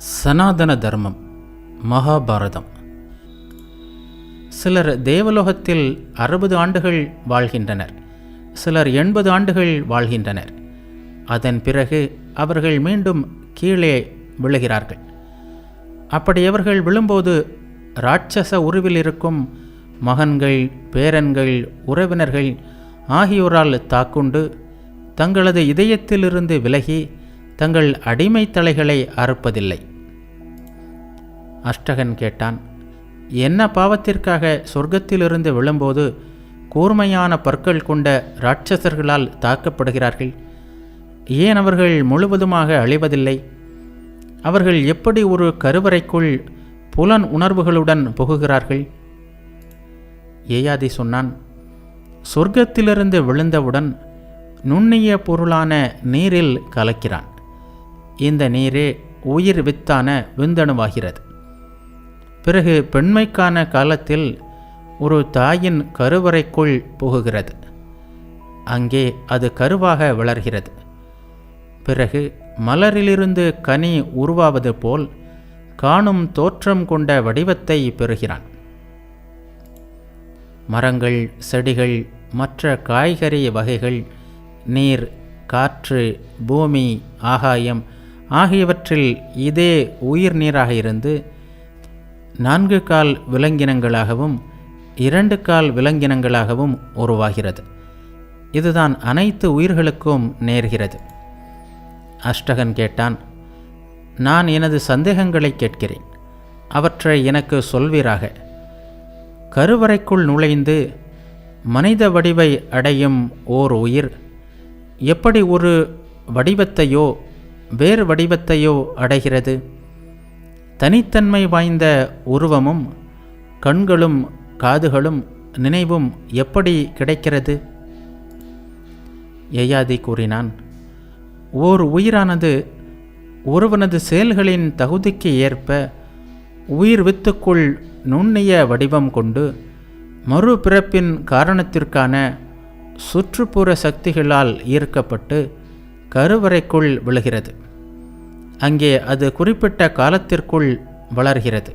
சனாதன தர்மம். மகாபாரதம். சிலர் தேவலோகத்தில் 60 ஆண்டுகள் வாழ்கின்றனர், சிலர் 80 ஆண்டுகள் வாழ்கின்றனர். அதன் பிறகு அவர்கள் மீண்டும் கீழே விழுகிறார்கள். அப்படி அவர்கள் விழும்போது இராட்சச உருவில் இருக்கும் மகன்கள், பேரன்கள், உறவினர்கள் ஆகியோரால் தாக்குண்டு தங்களது இதயத்திலிருந்து விலகி தங்கள் அடிமை தலைகளை அறுப்பதில்லை. அஷ்டகன் கேட்டான், என்ன பாவத்திற்காக சொர்க்கத்திலிருந்து விழும்போது கூர்மையான பற்கள் கொண்ட இராட்சசர்களால் தாக்கப்படுகிறார்கள்? ஏன் அவர்கள் முழுவதுமாக அழிவதில்லை? அவர்கள் எப்படி ஒரு கருவறைக்குள் புலன் உணர்வுகளுடன் புகுகிறார்கள்? யயாதி சொன்னான், சொர்க்கத்திலிருந்து விழுந்தவுடன் நுண்ணிய பொருளான நீரில் கலக்கிறான். இந்த நீரே உயிர் வித்தான விந்தணுவாகிறது. பிறகு பெண்மைக்கான காலத்தில் ஒரு தாயின் கருவறைக்குள் புகுகிறது. அங்கே அது கருவாக வளர்கிறது. பிறகு மலரிலிருந்து கனி உருவாவது போல் காணும் தோற்றம் கொண்ட வடிவத்தை பெறுகிறான். மரங்கள், செடிகள், மற்ற காய்கறி வகைகள், நீர், காற்று, பூமி, ஆகாயம் ஆகியவற்றில் இதே உயிர் நீராக இருந்து 4 கால் விலங்கினங்களாகவும் 2 கால் விலங்கினங்களாகவும் உருவாகிறது. இதுதான் அனைத்து உயிர்களுக்கும் நேர்கிறது. அஷ்டகன் கேட்டான், நான் எனது சந்தேகங்களை கேட்கிறேன், அவற்றை எனக்கு சொல்வீராக. கருவறைக்குள் நுழைந்து மனித வடிவை அடையும் ஓர் உயிர் எப்படி ஒரு வடிவத்தையோ வேறு வடிவத்தையோ அடைகிறது? தனித்தன்மை வாய்ந்த உருவமும் கண்களும் காதுகளும் நினைவும் எப்படி கிடைக்கிறது? யயாதி கூறினான், ஓர் உயிரானது ஒருவனது செயல்களின் தகுதிக்கு ஏற்ப உயிர் வித்துக்குள் நுண்ணிய வடிவம் கொண்டு மறுபிறப்பின் காரணத்திற்கான சுற்றுப்புற சக்திகளால் ஈர்க்கப்பட்டு கருவறைக்குள் விழுகிறது. அங்கே அது குறிப்பிட்ட காலத்திற்குள் வளர்கிறது.